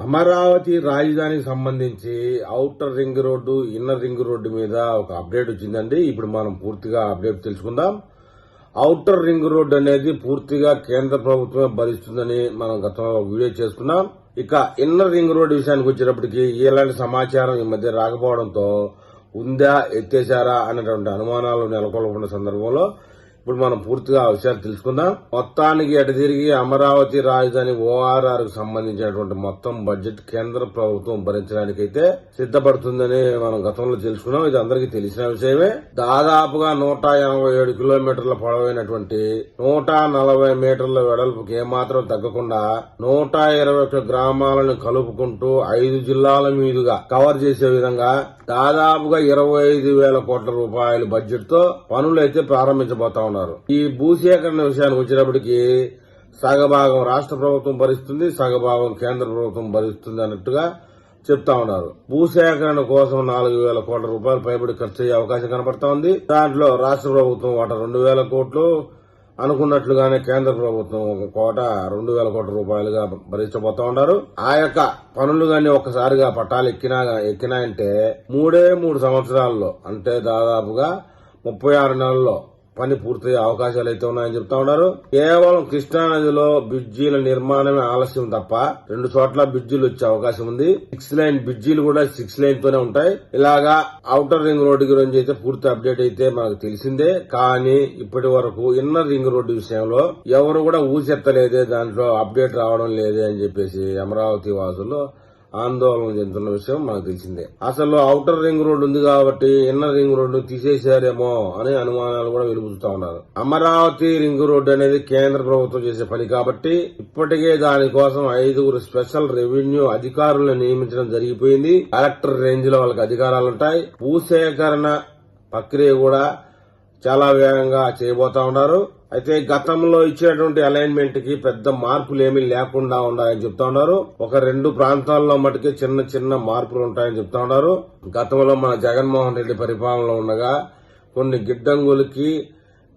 అమరావతి రాజధానికి సంబంధించి outer ring road inner ring road మీద ఒక అప్డేట్ వచ్చిందండి. ఇప్పుడు మనం పూర్తిగా అప్డేట్ తెలుసుకుందాం. ఔటర్ రింగ్ రోడ్డు అనేది పూర్తిగా కేంద్ర ప్రభుత్వమే భరిస్తుందని మనం గతంలో వీడియో చేసుకున్నాం. ఇక ఇన్నర్ రింగ్ రోడ్డు విషయానికి వచ్చేటప్పటికి ఇలాంటి సమాచారం ఈ మధ్య రాకపోవడంతో ఉందా ఎత్తేశారా అనేటువంటి అనుమానాలు నెలకొల్పుకున్న సందర్భంలో ఇప్పుడు మనం పూర్తిగా ఆ విషయాలు తెలుసుకుందాం. మొత్తానికి ఎటు తిరిగి అమరావతి రాజధాని ORR కు సంబంధించినటువంటి మొత్తం బడ్జెట్ కేంద్ర ప్రభుత్వం భరించడానికైతే సిద్దపడుతుందని మనం గతంలో తెలుసుకున్నాం. ఇది అందరికీ తెలిసిన విషయమే. దాదాపుగా 187 కిలోమీటర్ల పొడవైనటువంటి 140 మీటర్ల వెడల్పుకి ఏమాత్రం తగ్గకుండా 121 గ్రామాలను కలుపుకుంటూ 5 జిల్లాల మీదుగా కవర్ చేసే విధంగా దాదాపుగా 25,000 కోట్ల రూపాయల బడ్జెట్ తో పనులు అయితే ప్రారంభించబోతా ఉన్నారు. ఈ భూసేకరణ విషయానికి వచ్చేటప్పటికి సగభాగం రాష్ట్ర ప్రభుత్వం భరిస్తుంది, సగభాగం కేంద్ర ప్రభుత్వం భరిస్తుంది అన్నట్టుగా చెప్తా ఉన్నారు. భూసేకరణ కోసం 4,000 కోట్ల రూపాయలు పైబడి ఖర్చు అయ్యే అవకాశం కనబడతా ఉంది. దాంట్లో రాష్ట్ర ప్రభుత్వం వాటా 2,000 కోట్లు, అనుకున్నట్లుగానే కేంద్ర ప్రభుత్వం ఒక కోట 2,000 కోట్ల రూపాయలుగా భరించబోతా ఉన్నారు. ఆ యొక్క పనులు గాని ఒక్కసారిగా పట్టాలు ఎక్కినాయంటే 3 సంవత్సరాల్లో అంటే దాదాపుగా 36 నెలల్లో పని పూర్తయ్యే అవకాశాలు అయితే ఉన్నాయని చెప్తా ఉన్నారు. కేవలం కృష్ణానదిలో బ్రిడ్జీల నిర్మాణమే ఆలస్యం తప్ప 2 చోట్ల బ్రిడ్జీలు వచ్చే అవకాశం ఉంది. 6 లైన్ బ్రిడ్జీలు కూడా 6 లైన్ తోనే ఉంటాయి. ఇలాగా ఔటర్ రింగ్ రోడ్డు గురించి అయితే పూర్తి అప్డేట్ అయితే మనకు తెలిసిందే. కానీ ఇప్పటి వరకు ఇన్నర్ రింగ్ రోడ్డు విషయంలో ఎవరు కూడా ఊసెత్తలేదే, దాంట్లో అప్డేట్ రావడం లేదే అని చెప్పేసి అమరావతి వాసులు ఆందోళన చెందుతున్న విషయం మనకు తెలిసిందే. అసలు ఔటర్ రింగ్ రోడ్డు ఉంది కాబట్టి ఇన్నర్ రింగ్ రోడ్డు తీసేశారేమో అనే అనుమానాలు కూడా వెలుగుతూ ఉన్నారు. అమరావతి రింగ్ రోడ్డు అనేది కేంద్ర ప్రభుత్వం చేసే పని కాబట్టి ఇప్పటికే దానికోసం 5 స్పెషల్ రెవెన్యూ అధికారులను నియమించడం జరిగిపోయింది. కలెక్టర్ రేంజ్ లో వాళ్ళకి అధికారాలుంటాయి. భూసేకరణ ప్రక్రియ కూడా చాలా వేగంగా చేయబోతా ఉన్నారు. అయితే గతంలో ఇచ్చినటువంటి అలైన్మెంట్ కి పెద్ద మార్పులు ఏమీ లేకుండా ఉన్నాయని చెప్తా ఉన్నారు. ఒక 2 ప్రాంతాల్లో మటుకే చిన్న మార్పులు ఉంటాయని చెప్తా ఉన్నారు. గతంలో మన జగన్మోహన్ రెడ్డి పరిపాలనలో ఉండగా కొన్ని గిడ్డంగులకి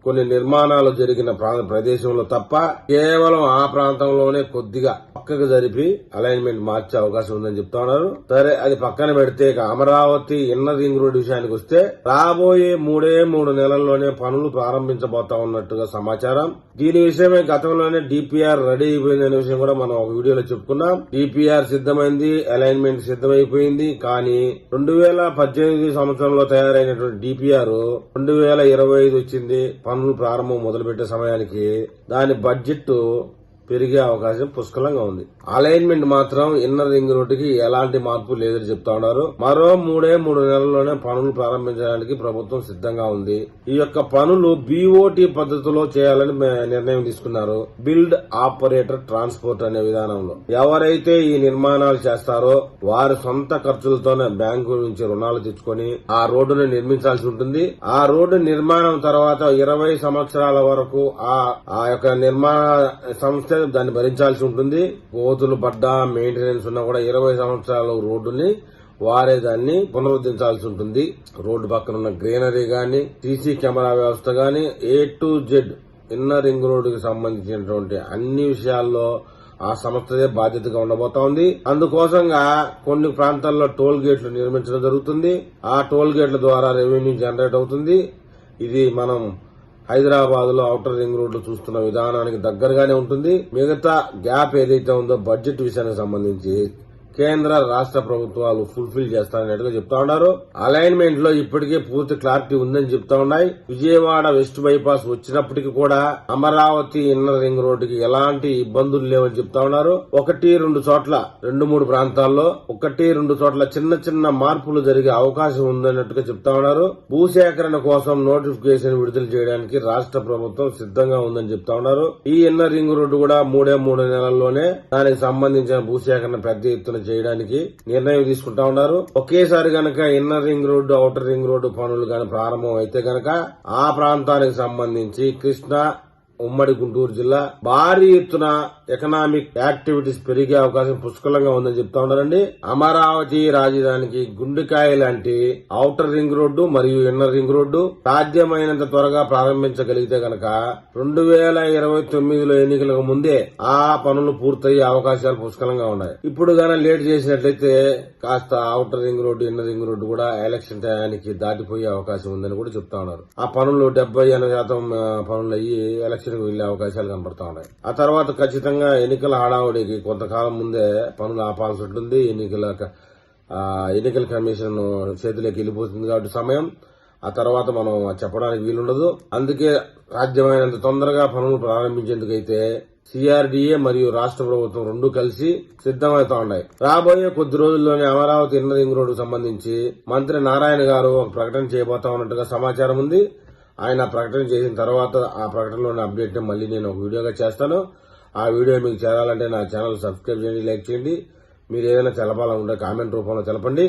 కొన్ని నిర్మాణాలు జరిగిన ప్రదేశంలో తప్ప కేవలం ఆ ప్రాంతంలోనే కొద్దిగా పక్కకు జరిపి అలైన్మెంట్ మార్చే అవకాశం ఉందని చెప్తా ఉన్నారు. సరే, అది పక్కన పెడితే అమరావతి ఇన్నర్ రింగ్ రోడ్ విషయానికి వస్తే రాబోయే 3 నెలల్లోనే పనులు ప్రారంభించబోతా ఉన్నట్టుగా సమాచారం. దీని విషయమే గతంలోనే DPR రెడీ అయిపోయిందనే విషయం కూడా మనం ఒక వీడియోలో చెప్పుకున్నాం. DPR సిద్దమైంది, అలైన్మెంట్ సిద్దమైపోయింది. కానీ 2018 సంవత్సరంలో తయారైనటువంటి DPR 2025 వచ్చింది. పనులు ప్రారంభం మొదలుపెట్టే సమయానికి దాని బడ్జెట్ పెరిగే అవకాశం పుష్కలంగా ఉంది. అలైన్మెంట్ మాత్రం ఇన్నర్ రింగ్ రోడ్డుకి ఎలాంటి మార్పు లేదని చెప్తా ఉన్నారు. మరో 3 నెలల్లోనే పనులు ప్రారంభించడానికి ప్రభుత్వం సిద్ధంగా ఉంది. ఈ యొక్క పనులు BOT పద్ధతిలో చేయాలని నిర్ణయం తీసుకున్నారు. బిల్డ్ ఆపరేటర్ ట్రాన్స్పోర్ట్ అనే విధానంలో ఎవరైతే ఈ నిర్మాణాలు చేస్తారో వారి సొంత ఖర్చులతోనే బ్యాంకు నుంచి రుణాలు తెచ్చుకొని ఆ రోడ్డును నిర్మించాల్సి ఉంటుంది. ఆ రోడ్డు నిర్మాణం తర్వాత 20 సంవత్సరాల వరకు ఆ యొక్క నిర్మాణ సంస్థ దాన్ని భరించాల్సి ఉంటుంది. కోతులు పడ్డా మెయింటెనెన్స్ ఉన్నా కూడా 20 సంవత్సరాల రోడ్డుని వారే దాన్ని పునరుద్ధరించాల్సి ఉంటుంది. రోడ్డు పక్కన ఉన్న గ్రీనరీ గాని, CC కెమెరా వ్యవస్థ గాని, A to Z inner ring రోడ్డుకి సంబంధించినటువంటి అన్ని విషయాల్లో ఆ సంస్థదే బాధ్యతగా ఉండబోతా ఉంది. అందుకోసంగా కొన్ని ప్రాంతాల్లో టోల్ గేట్లు నిర్మించడం జరుగుతుంది. ఆ టోల్ గేట్ల ద్వారా రెవెన్యూ జనరేట్ అవుతుంది. ఇది మనం హైదరాబాద్ లో ఔటర్ రింగ్ రోడ్లు చూస్తున్న విధానానికి దగ్గరగానే ఉంటుంది. మిగతా గ్యాప్ ఏదైతే ఉందో బడ్జెట్ విషయానికి సంబంధించి కేంద్ర రాష్ట్ర ప్రభుత్వాలు ఫుల్ఫిల్ చేస్తారన్నట్టుగా చెప్తా ఉన్నారు. అలైన్మెంట్ లో ఇప్పటికే పూర్తి క్లారిటీ ఉందని చెప్తా ఉన్నాయి. విజయవాడ వెస్ట్ బైపాస్ వచ్చినప్పటికీ కూడా అమరావతి ఇన్నర్ రింగ్ రోడ్డుకి ఎలాంటి ఇబ్బందులు లేవని చెప్తా ఉన్నారు. 1-2 చోట్ల 2-3 ప్రాంతాల్లో 1-2 చోట్ల చిన్న మార్పులు జరిగే అవకాశం ఉందన్నట్టుగా చెప్తా ఉన్నారు. భూసేకరణ కోసం నోటిఫికేషన్ విడుదల చేయడానికి రాష్ట్ర ప్రభుత్వం సిద్ధంగా ఉందని చెప్తా ఉన్నారు. ఈ ఇన్నర్ రింగ్ రోడ్డు కూడా 3 నెలల్లోనే దానికి సంబంధించిన భూసేకరణ పెద్ద ఎత్తున చేయడానికి నిర్ణయం తీసుకుంటా ఉన్నారు. ఒకేసారి గనక inner ring road outer ring road పనులు గాని ప్రారంభం అయితే గనక ఆ ప్రాంతానికి సంబంధించి కృష్ణా ఉమ్మడి గుంటూరు జిల్లా భారీ ఎత్తున ఎకనామిక్ యాక్టివిటీస్ పెరిగే అవకాశం పుష్కలంగా ఉందని చెప్తా ఉన్నారండి. అమరావతి రాజధానికి గుండెకాయ లాంటి ఔటర్ రింగ్ రోడ్డు మరియు ఇన్నర్ రింగ్ రోడ్డు సాధ్యమైనంత త్వరగా ప్రారంభించగలిగితే గనక 2029లో ఎన్నికలకు ముందే ఆ పనులు పూర్తయ్యే అవకాశాలు పుష్కలంగా ఉన్నాయి. ఇప్పుడు గానీ లేట్ చేసినట్లయితే కాస్త outer ring road inner ring road కూడా ఎలక్షన్ టయానికి దాటిపోయే అవకాశం ఉందని కూడా చెప్తా ఉన్నారు. ఆ పనులు 70-80% పనులు అయ్యి ఎలక్షన్ కు వెళ్లే అవకాశాలు కనపడతా ఉన్నాయి. ఆ తర్వాత ఖచ్చితంగా ఎన్నికల హడావుడికి కొంతకాలం ముందే పనులు ఆపాల్సి ఉంటుంది. ఎన్నికల కమిషన్ చేతిలోకి వెళ్ళిపోతుంది కాబట్టి సమయం ఆ తర్వాత మనం చెప్పడానికి వీలుండదు. అందుకే సాధ్యమైనంత తొందరగా పనులు ప్రారంభించేందుకైతే సిఆర్డీఏ మరియు రాష్ట్ర ప్రభుత్వం రెండూ కలిసి సిద్దమవుతా ఉన్నాయి. రాబోయే కొద్ది రోజుల్లోనే అమరావతి ఇన్నర్ రింగ్ రోడ్డు సంబంధించి మంత్రి నారాయణ గారు ఒక ప్రకటన చేయబోతా ఉన్నట్టుగా సమాచారం ఉంది. ఆయన ప్రకటన చేసిన తర్వాత ఆ ప్రకటనలోని అప్డేట్ మళ్ళీ నేను ఒక వీడియోగా చేస్తాను. ఆ వీడియో మీకు చేరాలంటే నా ఛానల్ సబ్స్క్రైబ్ చేయండి, లైక్ చేయండి. మీరు ఏదైనా తెలపాలనుకుంటే కామెంట్ రూపంలో తెలపండి.